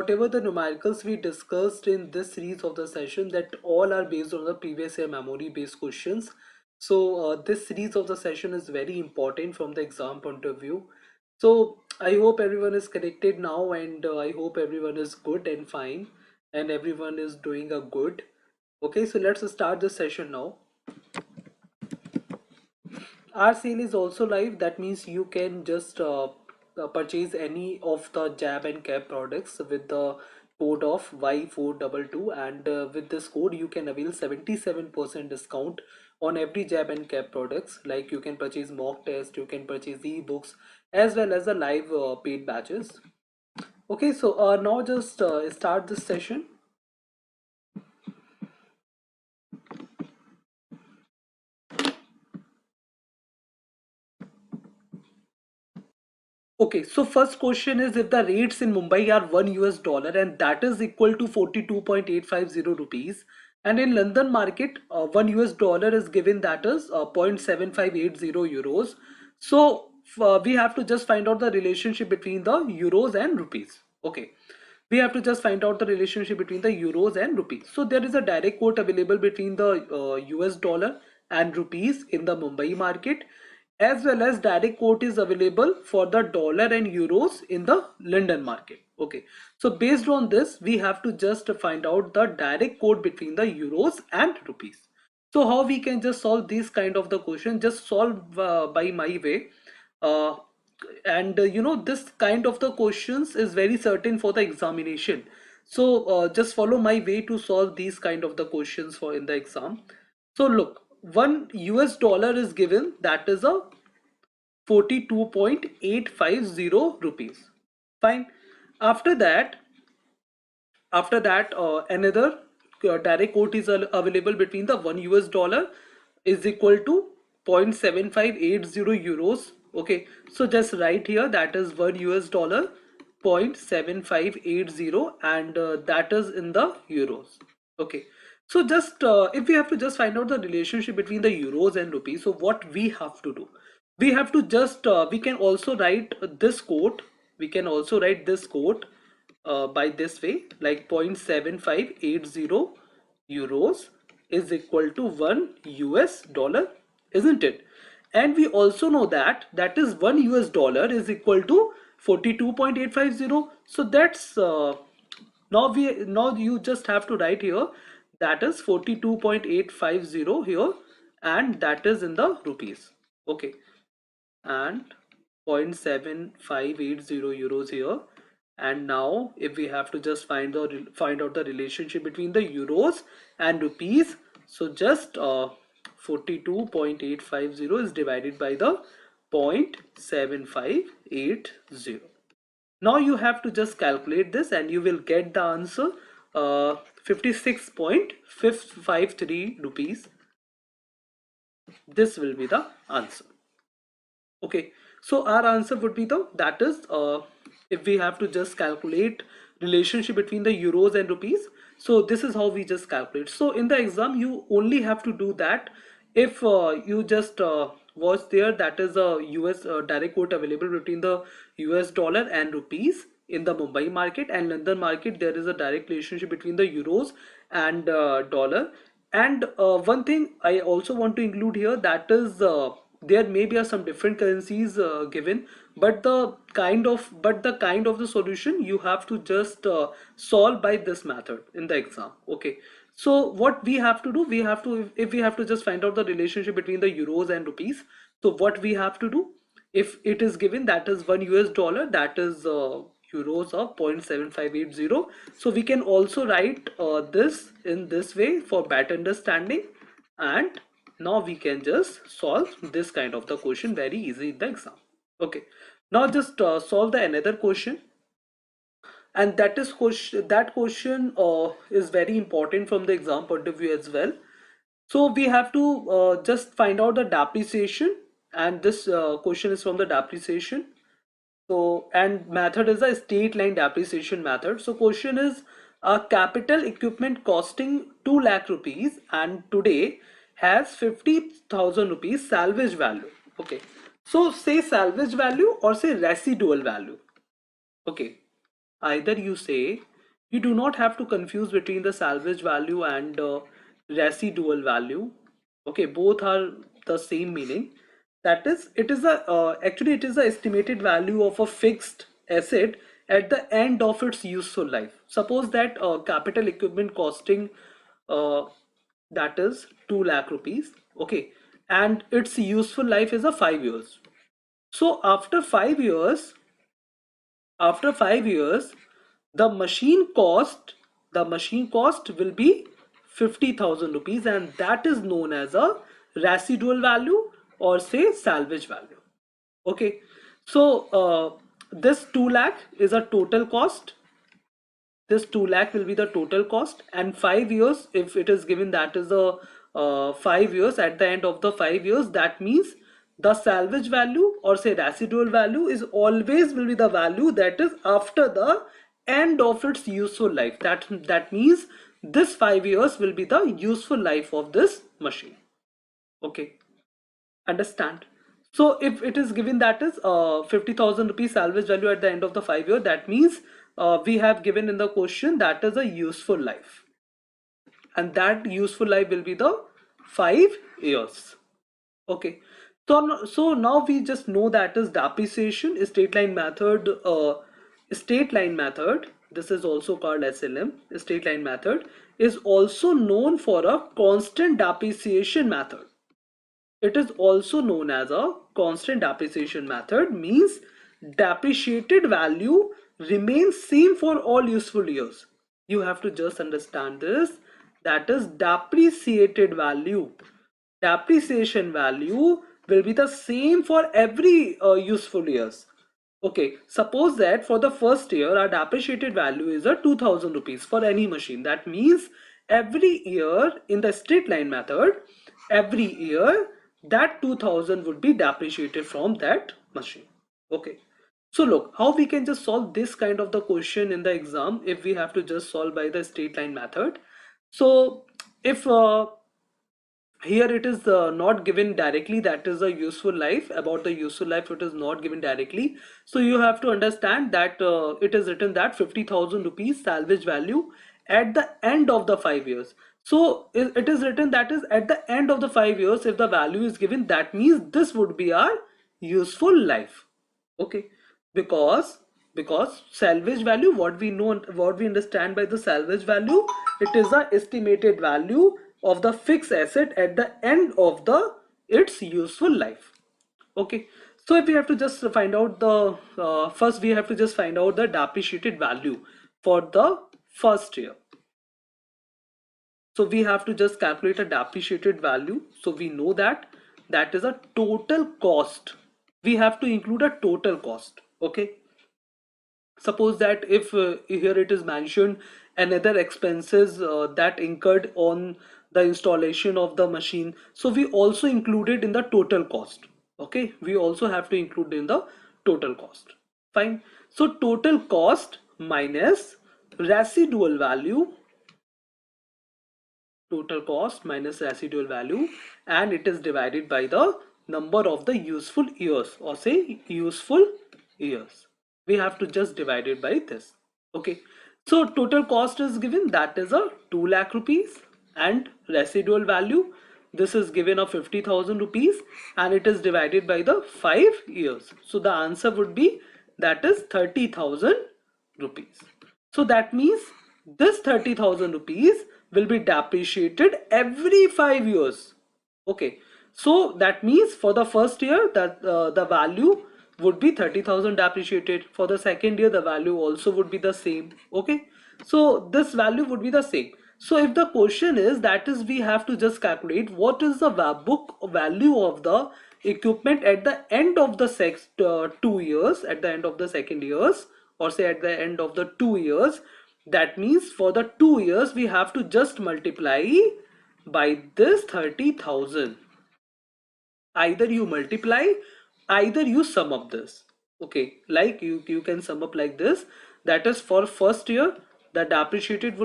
whatever the numericals we discussed in this series of the session, that all are based on the previous year memory based questions. So this series of the session is very important from the exam point of view. So I hope everyone is connected now, and I hope everyone is good and fine, and everyone is doing a good. Okay, so let's start the session now. Our sale is also live. That means you can just purchase any of the JAIIB and CAIIB products with the code of Y422, and with this code you can avail 77% discount on every JAIIB and CAIIB products. Like you can purchase mock test, you can purchase ebooks, as well as the live paid batches. Okay, so now just start this session. Okay, so first question is, if the rates in Mumbai are $1 and that is equal to 42.850 rupees, and in London market $1 is given, that is 0.7580 euros. So we have to just find out the relationship between the euros and rupees. Okay, we have to just find out the relationship between the euros and rupees. So there is a direct quote available between the US dollar and rupees in the Mumbai market, as well as direct quote is available for the dollar and euros in the London market. Okay, so based on this we have to just find out the direct quote between the euros and rupees. So how we can just solve this kind of the question? Just solve by my way. uh, and this kind of the questions is very certain for the examination. So just follow my way to solve these kind of the questions for in the exam. So look, $1 is given, that is a 42.850 rupees. Fine. After that, another direct quote is available between the $1 is equal to 0.7580 euros. Okay, so just write here, that is $1 0.7580, and that is in the euros. Okay, so just if we have to just find out the relationship between the euros and rupees, so what we have to do, we have to just we can also write this quote, by this way, like 0.7580 euros is equal to $1, isn't it? And we also know that that is $1 is equal to 42.850. So that's now you just have to write here, that is 42.850 here, and that is in the rupees. Okay, and 0.7580 euros here. And now if we have to just find out the relationship between the euros and rupees, so just 42.850 is divided by the 0.7580. now you have to just calculate this and you will get the answer, 56.553 rupees. This will be the answer. Okay, so our answer would be the, that is if we have to just calculate relationship between the euros and rupees, so this is how we just calculate. So in the exam you only have to do that if you just watch there, that is a US direct quote available between the US dollar and rupees in the Mumbai market, and London market there is a direct relationship between the euros and dollar. And one thing I also want to include here, that is there may be some different currencies given, but the kind of the solution you have to just solve by this method in the exam. Okay, so what we have to do, we have to, if we have to just find out the relationship between the euros and rupees, so what we have to do, if it is given that is $1, that is euros of 0.7580, so we can also write this in this way for better understanding. And now we can just solve this kind of the question very easy in the exam. Okay, now just solve the another question, and that question is very important from the exam point of view as well. So we have to just find out the depreciation, and this question is from the depreciation. So, and method is a straight line depreciation method. So question is, a capital equipment costing 2 lakh rupees and today has 50,000 rupees salvage value. Okay, so say salvage value or say residual value. Okay, either you say You do not have to confuse between the salvage value and residual value. Okay, both are the same meaning. That is, it is a actually it is the estimated value of a fixed asset at the end of its useful life. Suppose that capital equipment costing uh, that is 2 lakh rupees. Okay, and its useful life is a 5 years. So after 5 years, the machine cost will be 50,000 rupees, and that is known as a residual value or say salvage value. Okay, so this 2 lakh is a total cost. This 2 lakh will be the total cost, and 5 years, if it is given that is a 5 years, at the end of the 5 years, that means the salvage value or say residual value is always will be the value that is after the end of its useful life. That means this 5 years will be the useful life of this machine. Okay, understand? So if it is given that is 50,000 rupees salvage value at the end of the 5 year, that means we have given in the question that is a useful life, and that useful life will be the 5 years. Okay, so now we just know that is depreciation straight line method. Straight line method, this is also called SLM. Straight line method is also known for a constant depreciation method. It is also known as a constant depreciation method, means depreciated value remains same for all useful years. You have to just understand this. That is depreciated value. Depreciation value will be the same for every useful years. Okay, suppose that for the first year our depreciated value is a 2000 rupees for any machine. That means every year in the straight line method, every year that 2000 would be depreciated from that machine. Okay, so look how we can just solve this kind of the question in the exam if we have to just solve by the straight line method. So if here it is not given directly, that is a useful life, about the useful life it is not given directly, so you have to understand that it is written that 50,000 rupees salvage value at the end of the 5 years. So it is written that is at the end of the 5 years, if the value is given, that means this would be our useful life. Okay, because salvage value, what we know, what we understand by the salvage value, it is the estimated value of the fixed asset at the end of the its useful life. Okay, so if we have to just find out the first we have to just find out the depreciated value for the first year. So we have to just calculate a depreciated value. So we know that that is a total cost. We have to include a total cost. Okay, suppose that if here it is mentioned another expenses that incurred on the installation of the machine, so we also include it in the total cost. Okay, we also have to include in the total cost. Fine, so total cost minus residual value, total cost minus residual value, and it is divided by the number of the useful years or say useful years. We have to just divide it by this. Okay, so total cost is given, that is a 2 lakh rupees, and residual value, this is given of 50,000 rupees, and it is divided by the 5 years. So the answer would be that is 30,000 rupees. So that means this 30,000 rupees will be depreciated every 5 years. Okay, so that means for the first year that the value would be 30,000 depreciated. For the second year the value also would be the same. Okay, so this value would be the same. So if the question is, that is we have to just calculate what is the book value of the equipment at the end of the 2 years, at the end of the second years, or say at the end of the 2 years. That means for the 2 years we have to just multiply by this 30,000. Either you multiply, either you sum up this. Okay, like you can sum up like this, that is for first year the depreciated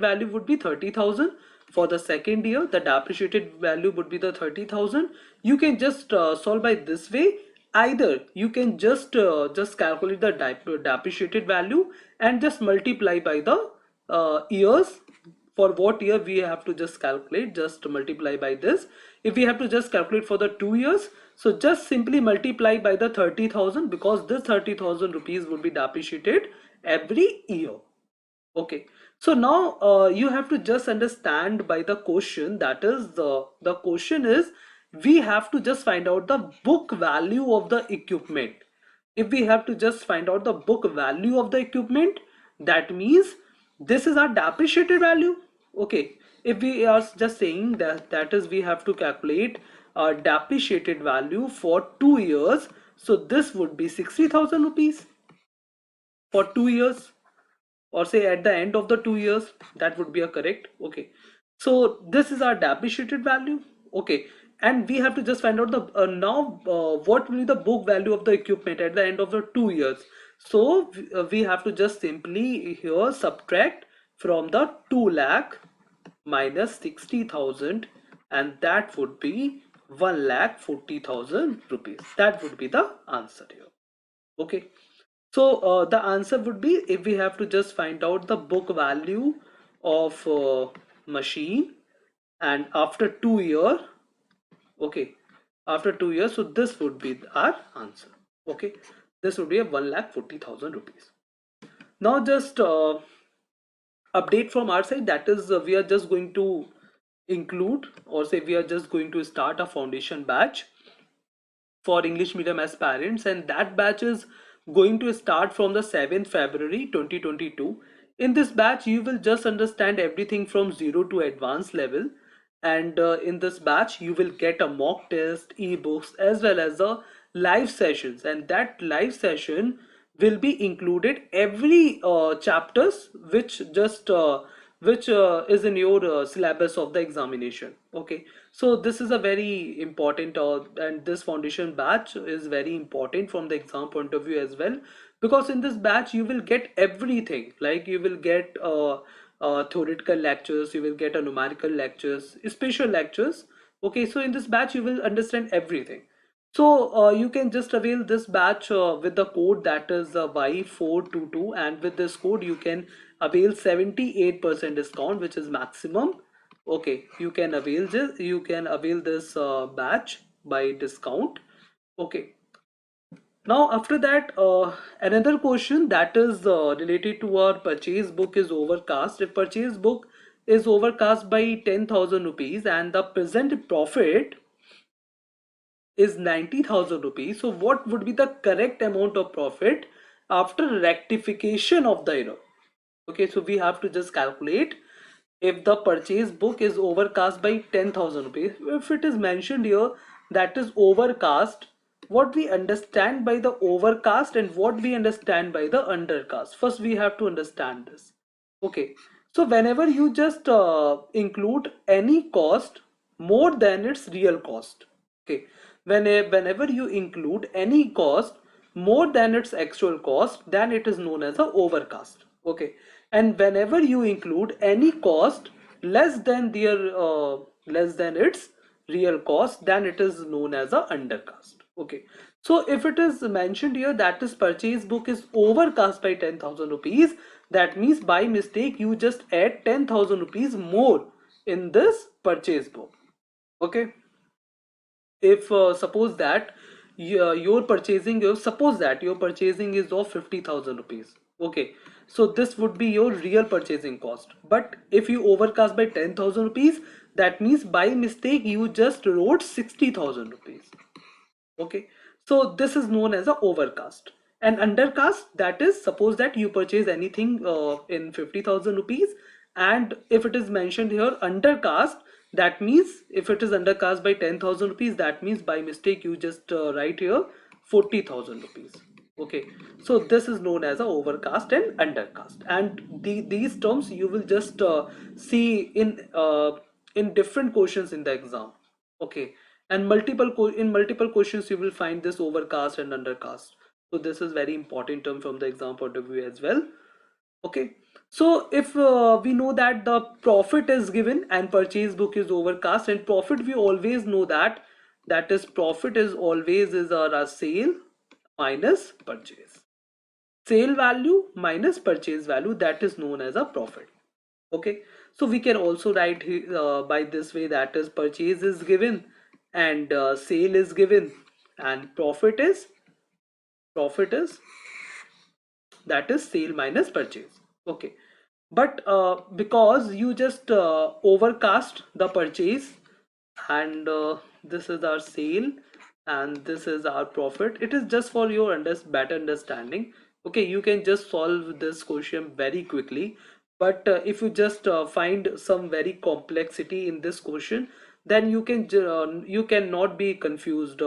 value would be 30,000. For the second year the depreciated value would be the 30,000. You can just solve by this way, either you can just calculate the depreciated value and just multiply by the years. For what year we have to just calculate, just multiply by this. If we have to just calculate for the 2 years, so just simply multiply by the 30,000, because this 30,000 rupees would be depreciated every year. Okay, so now you have to just understand by the question, that is the question is, we have to just find out the book value of the equipment. If we have to just find out the book value of the equipment, that means this is our depreciated value. Okay, if we are just saying that, that is we have to calculate our depreciated value for 2 years, so this would be 60,000 rupees for 2 years, or say at the end of the 2 years, that would be a correct. Okay, so this is our depreciated value. Okay, and we have to just find out the now what will be the book value of the equipment at the end of the 2 years. So we have to just simply here subtract from the 2 lakh minus 60,000, and that would be 1,40,000 rupees. That would be the answer here. Okay, so the answer would be, if we have to just find out the book value of machine, and after 2 year, okay, after 2 years, so this would be our answer. Okay, this would be a 1,40,000 rupees. Now just update from our side, that is we are just going to include, or say we are just going to start a foundation batch for English medium aspirants, and that batch is going to start from the 7th February 2022. In this batch you will just understand everything from zero to advanced level, and in this batch you will get a mock test, ebooks, as well as the live sessions, and that live session will be included every chapters which is in your syllabus of the examination. Okay, so this is a very important and this foundation batch is very important from the exam point of view as well, because in this batch you will get everything, like you will get theoretical lectures, you will get a numerical lectures, special lectures. Okay, so in this batch you will understand everything. So you can just avail this batch with the code, that is Y422, and with this code you can avail 78% discount, which is maximum. Okay, you can avail this batch by discount. Okay, now after that another question, that is related to our purchase book is overcast. If purchase book is overcast by 10,000 rupees and the present profit is 90,000 rupees, so what would be the correct amount of profit after rectification of the error? Okay, so we have to just calculate, if the purchase book is overcast by 10,000 rupees, if it is mentioned here that is overcast, what we understand by the overcast and what we understand by the undercast, first we have to understand this. Okay, so whenever you just include any cost more than its real cost, okay, whenever you include any cost more than its actual cost, then it is known as a overcast. Okay, and whenever you include any cost less than less than its real cost, then it is known as a undercast. Okay, so if it is mentioned here that is purchase book is overcast by 10,000 rupees, that means by mistake you just add 10,000 rupees more in this purchase book. Okay, if suppose that you're purchasing your suppose that your purchasing is of 50,000 rupees. Okay, so this would be your real purchasing cost, but if you overcast by 10,000 rupees, that means by mistake you just wrote 60,000 rupees. Okay, so this is known as a overcast. And undercast, that is suppose that you purchase anything in 50,000 rupees, and if it is mentioned here undercast, that means if it is undercast by 10,000 rupees, that means by mistake you just write here 40,000 rupees. Okay, so this is known as a overcast and undercast, and these terms you will just see in different questions in the exam. Okay, and in multiple questions you will find this overcast and undercast, so this is very important term from the exam point of view as well. Okay, so if we know that the profit is given and purchase book is overcast, and profit we always know that that is profit is always is our sale minus purchase. Sale value minus purchase value, that is known as a profit. Okay, so we can also write by this way, that is purchase is given and sale is given, and profit is that is sale minus purchase. Okay, but because you just overcast the purchase, and this is our sale and this is our profit, it is just for your better understanding. Okay, you can just solve this question very quickly, but if you just find some very complexity in this question, then you cannot be confused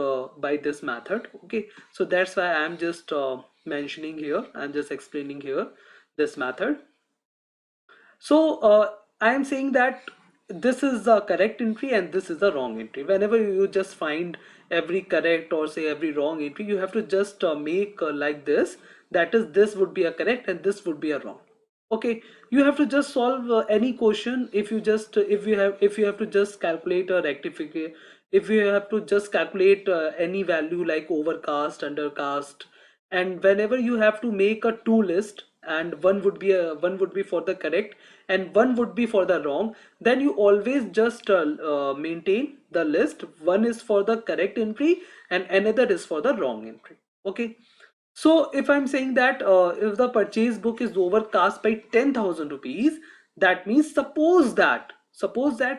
by this method. Okay, so that's why I'm just mentioning here, I'm just explaining here this method. So I am saying that this is the correct entry and this is the wrong entry. Whenever you just find every correct or say every wrong entry, you have to just make like this, that is this would be a correct and this would be a wrong. Okay, you have to just solve any question. If you just if you have to just calculate a rectification, if you have to just calculate any value like overcast, undercast, and whenever you have to make a two list, and one would be for the correct and one would be for the wrong, then you always just maintain the list, one is for the correct entry and another is for the wrong entry. Okay, so if I'm saying that if the purchase book is overcast by 10,000 rupees, that means suppose that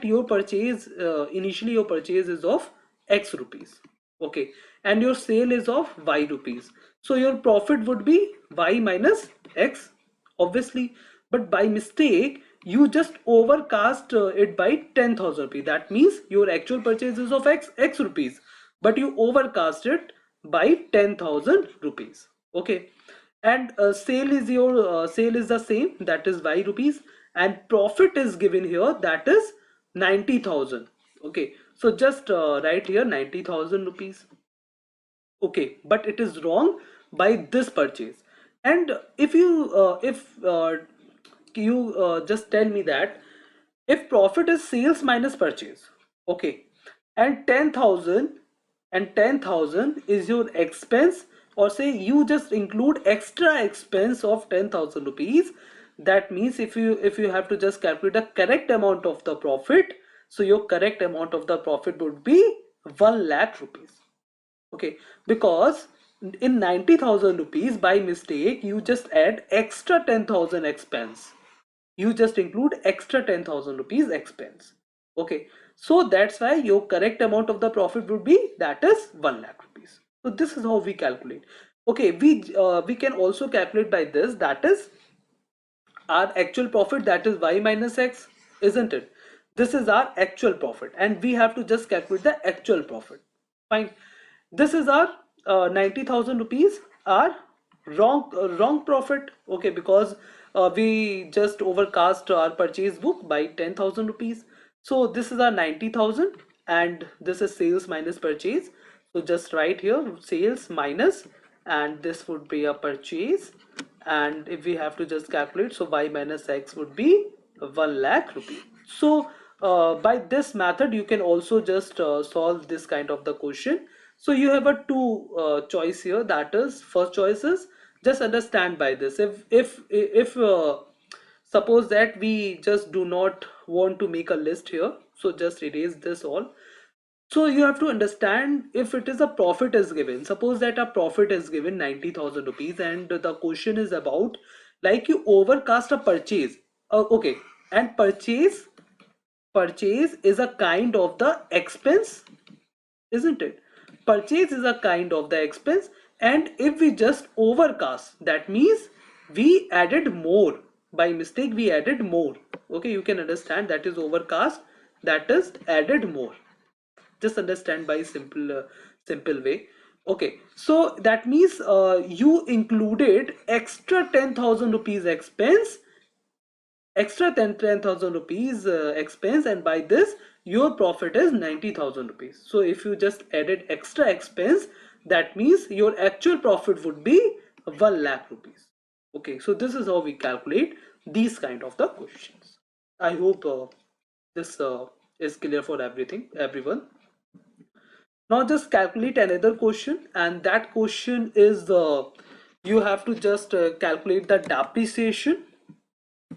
your purchase initially your purchase is of X rupees. Okay, and your sale is of Y rupees. So your profit would be Y minus X, obviously. But by mistake, you just overcast it by 10,000 rupees. That means your actual purchase is of X rupees, but you overcast it by 10,000 rupees. Okay, and sale is the same, that is Y rupees, and profit is given here, that is 90,000. Okay, so just write here 90,000 rupees. Okay, but it is wrong by this purchase. And if you just tell me that if profit is sales minus purchase, okay, and 10,000 is your expense, or say you just include extra expense of 10,000 rupees, that means if you have to just calculate the correct amount of the profit, so your correct amount of the profit would be 1 lakh rupees. Okay, because in 90,000 rupees by mistake you just add extra 10,000 expense, you just include extra 10,000 rupees expense. Okay, so that's why your correct amount of the profit would be, that is 1 lakh rupees. So this is how we calculate. Okay, we can also calculate by this, that is our actual profit, that is Y minus X, isn't it? This is our actual profit and we have to just calculate the actual profit. Fine, this is our 90,000 rupees, our wrong profit. Okay, because we just overcast our purchase book by 10,000 rupees. So this is our 90,000 and this is sales minus purchase. So just write here sales minus, and this would be a purchase, and if we have to just calculate, so Y minus X would be 1 lakh rupees. So by this method you can also just solve this kind of the question. So you have a two choice here, that is first choice is just understand by this, if suppose that we just do not want to make a list here, so just erase this all. So you have to understand, if it is a profit is given, suppose that a profit is given 90,000 rupees and the question is about like you overcast a purchase. Okay, and purchase is a kind of the expense, isn't it? Purchase is a kind of the expense, and if we just overcast, that means we added more, by mistake we added more. Okay, you can understand, that is overcast, that is added more. Just understand by simple way. Okay, so that means you included extra 10,000 rupees expense, extra 10,000 rupees expense, and by this your profit is 90,000 rupees. So if you just added extra expense, that means your actual profit would be 1 lakh rupees. Okay, so this is how we calculate these kind of the questions. I hope this is clear for everyone. Now just calculate another question, and that question is you have to just calculate the depreciation.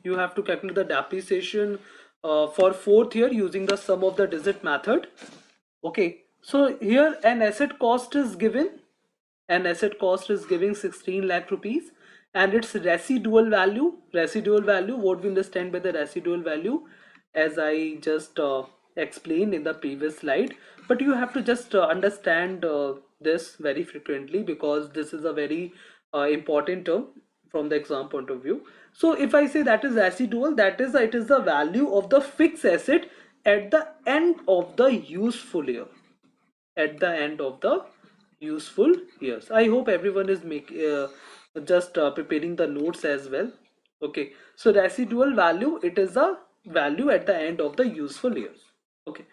You have to calculate the depreciation for fourth year using the sum of the digit method. Okay, so here an asset cost is given. An asset cost is giving 16 lakh rupees, and its residual value, what we understand by the residual value, as I just explained in the previous slide. But you have to just understand this very frequently, because this is a very important term from the exam point of view. So if I say that is residual, that is, it is the value of the fixed asset at the end of the useful year. At the end of the useful years. I hope everyone is just preparing the notes as well. Okay, so residual value, it is a value at the end of the useful years. Okay,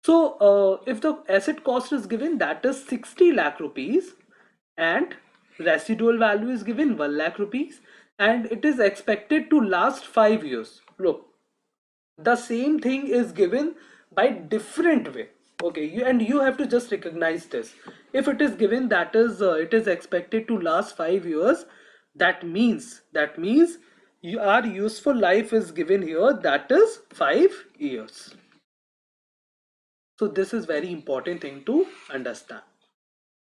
so if the asset cost is given, that is 60 lakh rupees, and residual value is given 1 lakh rupees, and it is expected to last 5 years. Look, the same thing is given by different way. Okay, and you have to just recognize this. If it is given that is it is expected to last 5 years, that means our useful life is given here, that is 5 years. So this is very important thing to understand.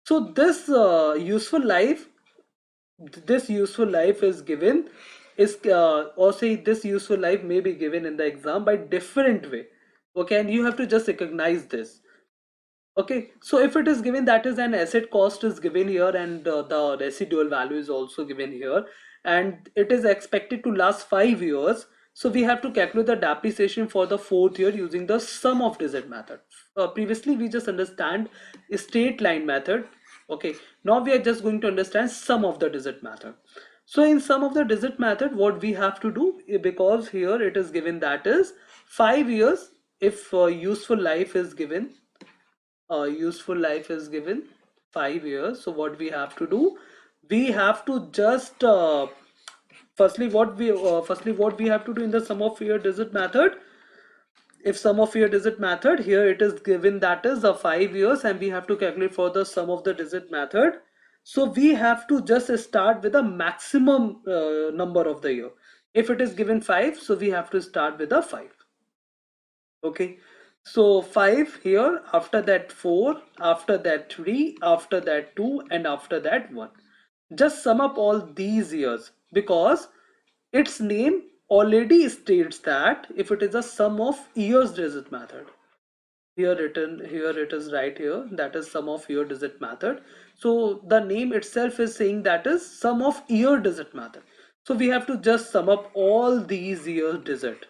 So this useful life is given, is or say this useful life may be given in the exam by different way. Okay, and you have to just recognize this. Okay, so if it is given that is an asset cost is given here, and the residual value is also given here, and it is expected to last 5 years, so we have to calculate the depreciation for the fourth year using the sum of digit method. Previously we just understand straight line method. Okay, now we are just going to understand sum of the digit method. So in sum of the digit method, what we have to do, because here it is given that is 5 years, if useful life is given, 5 years. So what we have to do, we have to just firstly what we have to do in the sum of year digit method. If sum of year digit method, here it is given that is the 5 years, and we have to calculate for the sum of the digit method. So we have to just start with a maximum number of the year. If it is given 5, so we have to start with a 5. Okay, so 5 here, after that 4, after that 3, after that 2, and after that 1. Just sum up all these years, because its name already states that if it is a sum of years digit method. Here it is right here, that is sum of year digit method. So the name itself is saying that is sum of year digit method. So we have to just sum up all these years digit.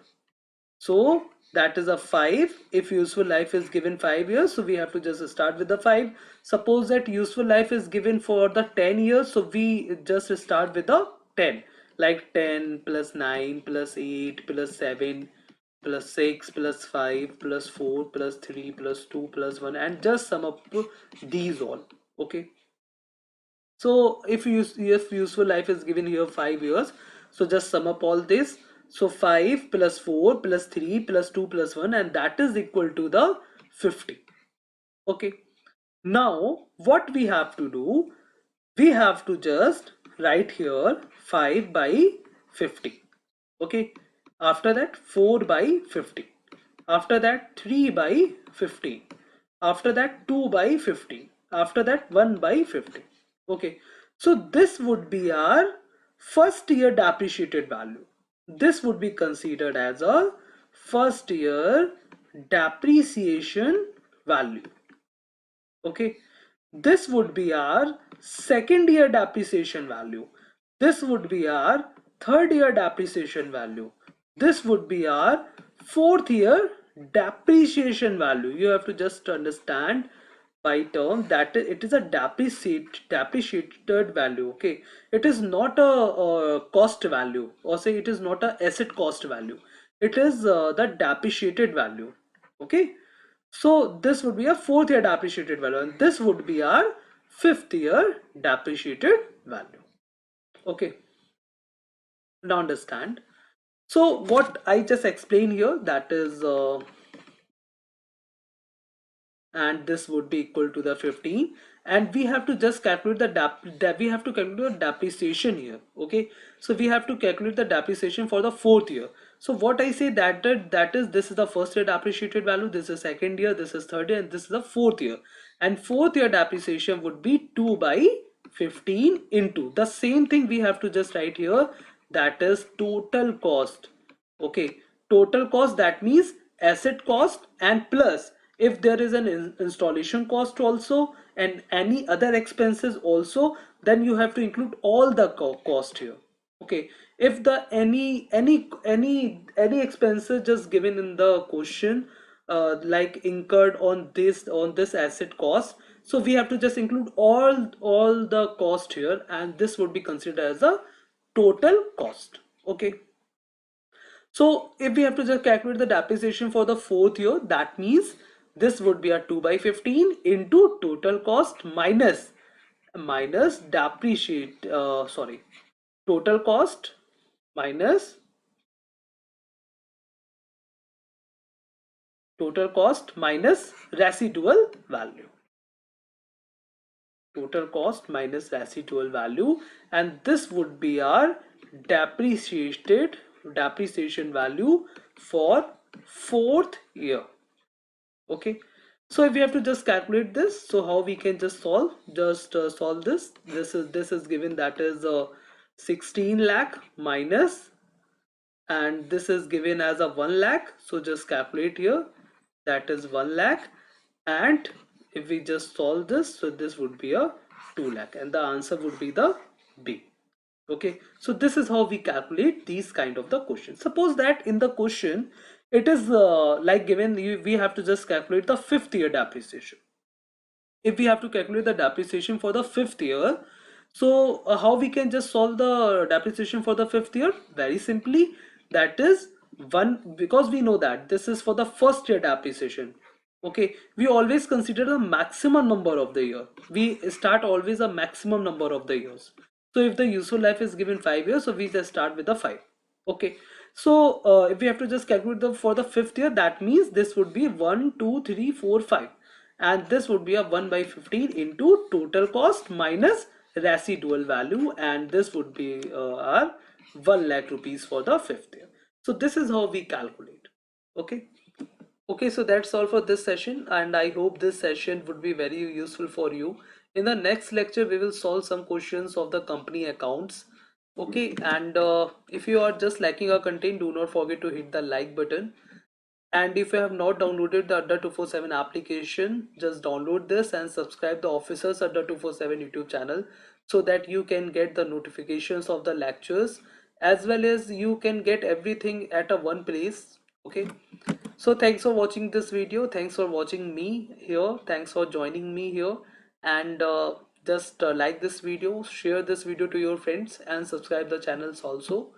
So that is a 5. If useful life is given 5 years, so we have to just start with the 5. Suppose that useful life is given for the 10 years, so we just start with the 10, like 10 plus 9 plus 8 plus 7 plus 6 plus 5 plus 4 plus 3 plus 2 plus 1, and just sum up these all. Okay, so if useful life is given here 5 years, so just sum up all this. So 5 plus 4 plus 3 plus 2 plus 1, and that is equal to the 50. Okay, now what we have to do, we have to just write here 5 by 50. Okay, after that 4 by 50, after that 3 by 50, after that 2 by 50, after that 1 by 50. Okay, so this would be our first year depreciated value. This would be considered as a first year depreciation value. Okay, this would be our second year depreciation value. This would be our third year depreciation value. This would be our fourth year depreciation value. You have to just understand by term that it is a depreciated value. Okay, it is not a cost value, or say it is not a asset cost value. It is the depreciated value. Okay, so this would be a fourth year depreciated value, and this would be our fifth year depreciated value. Okay, now understand. So what I just explained here, that is and this would be equal to the 15, and we have to just calculate the we have to calculate the depreciation here. Okay, so we have to calculate the depreciation for the fourth year. So what I say that is, this is the first year depreciated value, this is second year, this is third year, and this is the fourth year. And fourth year depreciation would be 2 by 15 into the same thing we have to just write here, that is total cost. Okay, total cost, that means asset cost and plus if there is an installation cost also and any other expenses also, then you have to include all the cost here. Okay, if the any expenses just given in the question, like incurred on this asset cost, so we have to just include all the cost here, and this would be considered as a total cost. Okay, so if we have to just calculate the depreciation for the fourth year, that means this would be a 2 by 15 into total cost minus depreciate sorry, total cost minus residual value. Total cost minus residual value, and this would be our depreciation value for fourth year. Okay, so if we have to just calculate this, so how we can just solve this, this is given, that is 16 lakh minus, and this is given as a 1 lakh, so just calculate here, that is 1 lakh, and if we just solve this, so this would be a 2 lakh, and the answer would be the B. Okay, so this is how we calculate these kind of the questions. Suppose that in the question it is like given we have to just calculate the fifth year depreciation. If we have to calculate the depreciation for the fifth year, so how we can just solve the depreciation for the fifth year? Very simply, that is one, because we know that this is for the first year depreciation. Okay, we always consider the maximum number of the year. We start always a maximum number of the years. So if the useful life is given 5 years, so we just start with the 5. Okay, so if we have to just calculate the for the fifth year, that means this would be 1 2 3 4 5, and this would be a 1 by 15 into total cost minus residual value, and this would be our 1 lakh rupees for the fifth year. So this is how we calculate. Okay, so that's all for this session, and I hope this session would be very useful for you. In the next lecture we will solve some questions of the company accounts. Okay, and if you are just liking our content, do not forget to hit the like button, and if you have not downloaded the Adda 247 application, just download this and subscribe the Officers Adda 247 YouTube channel, so that you can get the notifications of the lectures, as well as you can get everything at a one place. Okay, so thanks for watching this video, thanks for watching me here, thanks for joining me here, and just like this video, share this video to your friends, and subscribe the channels also.